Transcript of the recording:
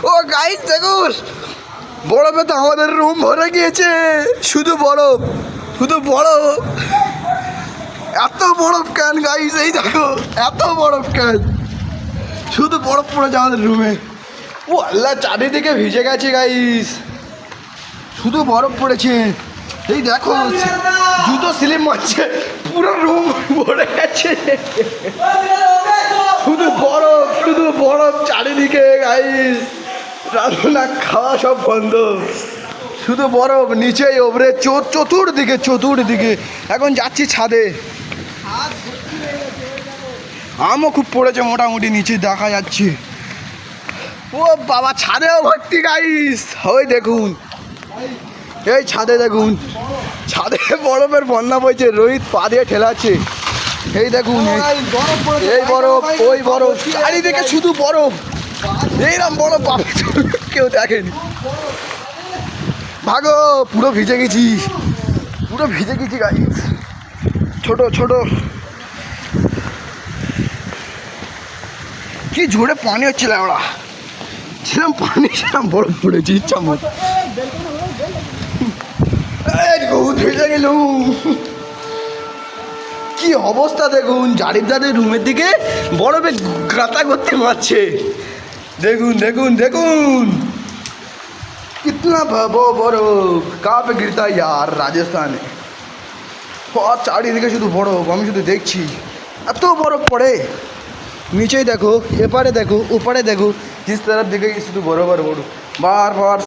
ও guys দেখুন, বরফে তো আমাদের রুম ভরে গিয়েছে। শুধু বরফ, শুধু বরফ, এত বরফ কেন গাইস? এই দেখো এত বরফ কেন, শুধু বরফ পড়েছে আমাদের রুমে। ও আল্লাহ, চারিদিকে ভিজে গেছে গাইস, শুধু বরফ পড়েছে। এই দেখো জুতো স্লিপ মারছে, পুরো রুম ভরে গেছে, শুধু বরফ, শুধু বরফ চারিদিকে গাইস। রান্না খাওয়া সব বন্ধ, শুধু বরফ নিচেই ওপরে চতুর্দিকে চতুর্দিকে। এখন যাচ্ছি ছাদে, আমও খুব পড়েছে মোটামুটি, নিচে দেখা যাচ্ছে। ও বাবা, ছাদেও ভর্তি গাইস। ওই দেখুন, এই ছাদে দেখুন, ছাদে বরফের বন্যা বইছে, রোহিত পা দিয়ে ঠেলাচ্ছে। এই দেখুন, এই বরফ, ওই বরফ, চারিদিকে শুধু বরফ। এইরকম বরফ বাবা কেউ দেখেনি। ভাগো, পুরো ভিজে গেছি, পুরো ভিজে গেছি গাইস। ছোট ছোট কি ঝোড়ে পানি হচ্ছিল, ওরা সেরকম পানি, সেরকম বরফ পড়েছে ইচ্ছা মতো। ভিজে গেলুম, কি অবস্থা দেখুন। জারিফ দাদের রুমের দিকে বরফে গাঁতা করতে মারছে। দেখুন দেখুন দেখুন, কিতনা বরফ কাপ গিরতা ইয়ার রাজস্থানে। আর চারিদিকে শুধু বরফ, আমি শুধু দেখছি এত বরফ পড়ে। নিচেই দেখো, এপারে দেখো, ওপারে দেখো, जिस तरफ दिखे শুধু বরফ আর বরফ। বারবার